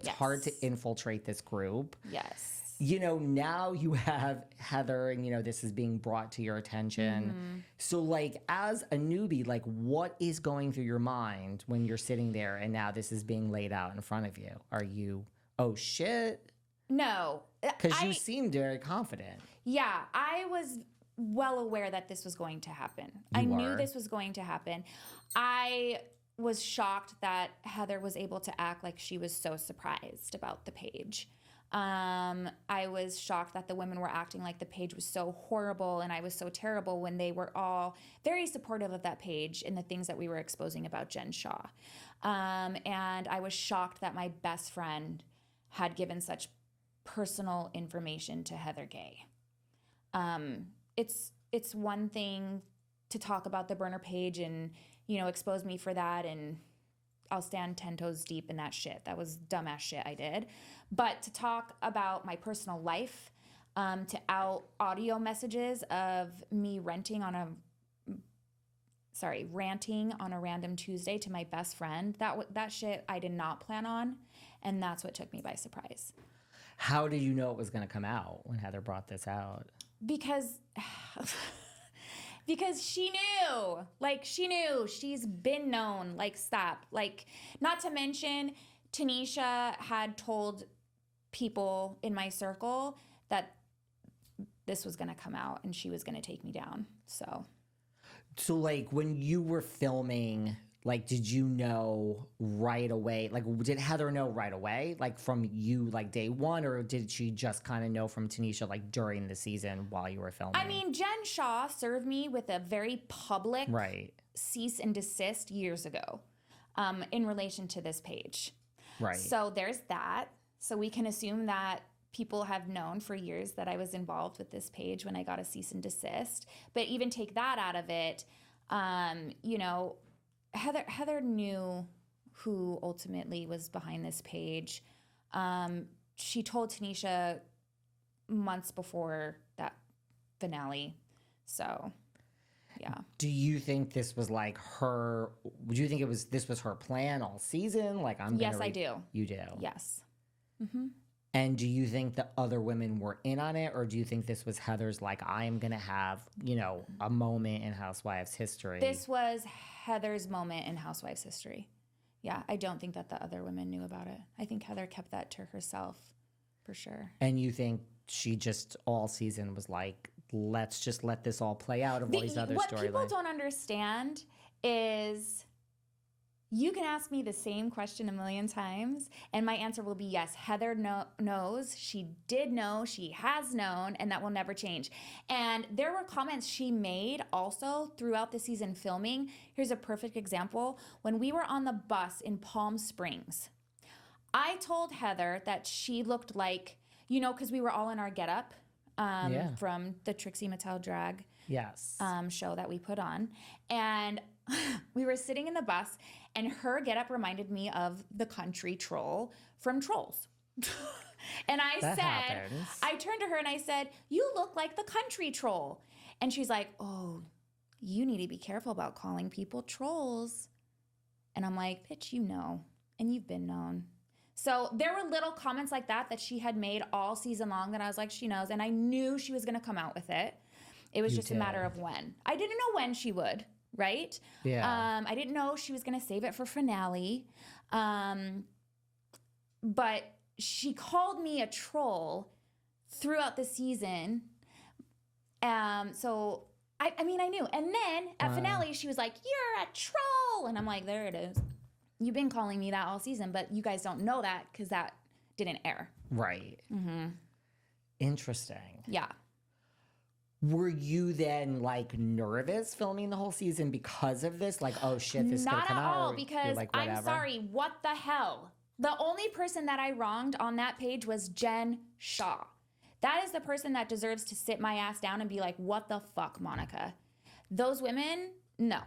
It's hard to infiltrate this group. Yes. Now you have Heather and, this is being brought to your attention. So, like, as a newbie, like, what is going through your mind when you're sitting there and now this is being laid out in front of you? Are you, oh, shit? No. Because you seemed very confident. Yeah, I was well aware that this was going to happen. I knew this was going to happen. I was shocked that Heather was able to act like she was so surprised about the page. I was shocked that the women were acting like the page was so horrible and I was so terrible when they were all very supportive of that page and the things that we were exposing about Jen Shah. And I was shocked that my best friend had given such personal information to Heather Gay. It's one thing to talk about the burner page and, expose me for that, and I'll stand 10 toes deep in that shit. That was dumbass shit I did. But to talk about my personal life, to out audio messages of me ranting on a random Tuesday to my best friend, that shit I did not plan on, and that's what took me by surprise. How did you know it was going to come out when Heather brought this out? Because she knew. Like, she knew. She's been known. Like, stop. Like, not to mention, Tanisha had told people in my circle that this was going to come out and she was going to take me down. So, like, when you were filming, like, did you know right away? Like, did Heather know right away, like, from you, like, day one? Or did she just kind of know from Tanisha, like, during the season while you were filming? I mean, Jen Shah served me with a very public cease and desist years ago in relation to this page. Right. So there's that. So we can assume that people have known for years that I was involved with this page when I got a cease and desist. But even take that out of it, Heather knew who ultimately was behind this page. She told Tanisha months before that finale. So, yeah. Do you think this was like her? Would you think this was her plan all season? Like, Yes, I do. You do. Yes. Mm-hmm. And do you think the other women were in on it, or do you think this was Heather's, like, I am going to have, a moment in Housewives history? This was Heather's moment in Housewives history. Yeah, I don't think that the other women knew about it. I think Heather kept that to herself, for sure. And you think she just all season was like, let's just let this all play out of all these other storylines? What people don't understand is, you can ask me the same question a million times, and my answer will be yes. Heather knows. She did know. She has known, and that will never change. And there were comments she made also throughout the season filming. Here's a perfect example. When we were on the bus in Palm Springs, I told Heather that she looked like, because we were all in our getup from the Trixie Mattel drag show that we put on. And we were sitting in the bus, and her getup reminded me of the country troll from Trolls. And I turned to her and I said, "You look like the country troll." And she's like, "Oh, you need to be careful about calling people trolls." And I'm like, "Bitch, and you've been known." So there were little comments like that she had made all season long that I was like, she knows. And I knew she was going to come out with it. It was just a matter of when. I didn't know when she would. Right? Yeah. I didn't know she was going to save it for finale. But she called me a troll throughout the season. So, I knew. And then at finale, she was like, "You're a troll." And I'm like, there it is. You've been calling me that all season, but you guys don't know that because that didn't air. Right. Mm-hmm. Interesting. Yeah. Were you then, like, nervous filming the whole season because of this? Like, oh shit, this is going to come out? Not at all, because like, I'm sorry, what the hell? The only person that I wronged on that page was Jen Shah. That is the person that deserves to sit my ass down and be like, what the fuck, Monica? Those women, no.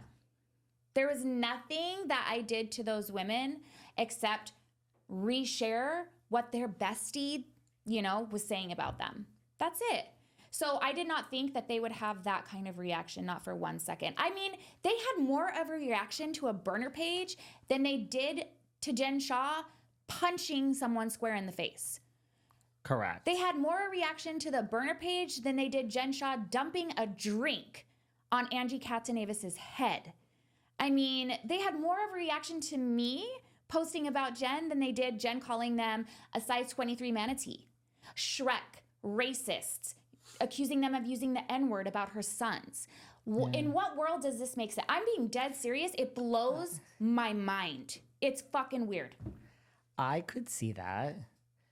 There was nothing that I did to those women except reshare what their bestie, was saying about them. That's it. So I did not think that they would have that kind of reaction, not for 1 second. I mean, they had more of a reaction to a burner page than they did to Jen Shah punching someone square in the face. Correct. They had more reaction to the burner page than they did Jen Shah dumping a drink on Angie Katanavis's head. I mean, they had more of a reaction to me posting about Jen than they did Jen calling them a size 23 manatee, Shrek, racists, accusing them of using the N-word about her sons. In what world does this make sense? I'm being dead serious. It blows my mind. It's fucking weird. I could see that.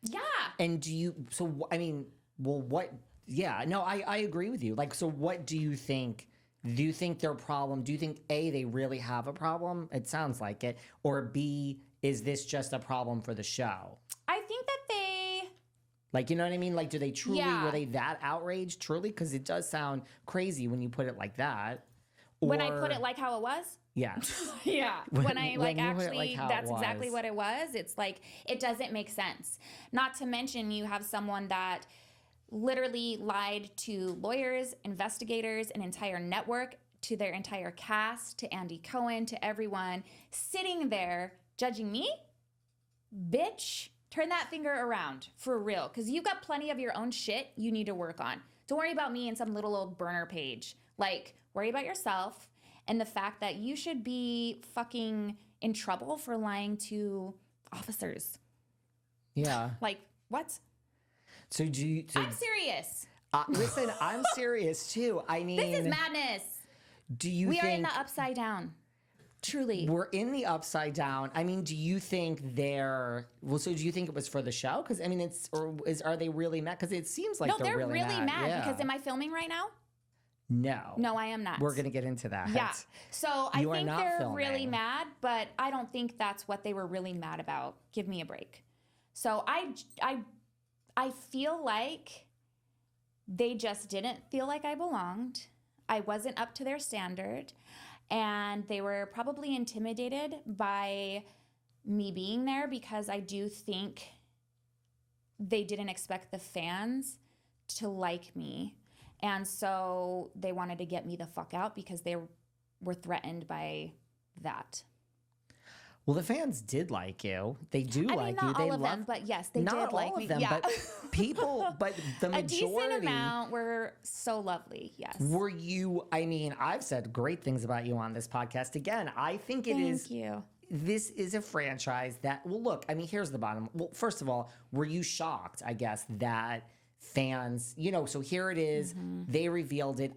Yeah. And do you, so, I mean, well, what, yeah, no, I agree with you. Like, so what do you think? Do you think their problem, do you think A, they really have a problem? It sounds like it. Or B, is this just a problem for the show? I think that they... Like, you know what I mean? Like, do they truly, Yeah. were they that outraged, truly? Because it does sound crazy when you put it like that. When I put it like how it was? Yeah. Yeah. When I when you put it actually, like how it that's exactly was. what it was. It's like, it doesn't make sense. Not to mention you have someone that literally lied to lawyers, investigators, an entire network, to their entire cast, to Andy Cohen, to everyone, sitting there judging me? Bitch, turn that finger around for real, because you've got plenty of your own shit you need to work on. Don't worry about me and some little old burner page. Like, worry about yourself and the fact that you should be fucking in trouble for lying to officers. Yeah. Like, what? So do you... So, I'm serious. listen, I'm serious too. I mean... This is madness. Do you We think... are in the upside down. Truly. We're in the upside down. I mean, do you think they're... Well, so do you think it was for the show? Because, I mean, it's... Or are they really mad? Because it seems like No, they're really mad. Yeah. because am I filming right now? No. No, I am not. We're going to get into that. Yeah. So I You are think not they're filming. really mad, but I don't think that's what they were really mad about. Give me a break. So I feel like they just didn't feel like I belonged. I wasn't up to their standard. And they were probably intimidated by me being there because I do think they didn't expect the fans to like me. And so they wanted to get me the fuck out because they were threatened by that. Well, the fans did like you. They do I like mean, you. not They all of love... them, but yes, they Not did all like of me. them, Yeah. but people... But the a decent majority... amount were so lovely, yes. Were you... I mean, I've said great things about you on this podcast. Again, I think it is... Thank you. This is a franchise that... Well, look, I mean, here's the bottom. Well, first of all, were you shocked, I guess, that fans... You know, so here it is. They revealed it.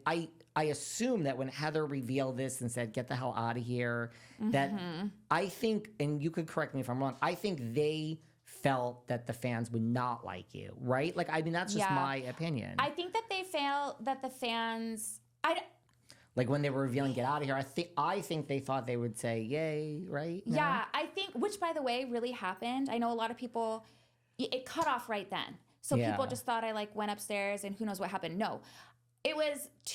I assume that when Heather revealed this and said, get the hell out of here, that I think, and you could correct me if I'm wrong, I think they felt that the fans would not like you, right? Like, I mean, that's just my opinion. I think that they felt that the fans... Like when they were revealing get out of here, I think they thought they would say, yay, right? No? Yeah, I think, which by the way, really happened. I know a lot of people, it cut off right then. So Yeah. people just thought I like went upstairs and who knows what happened. No, it was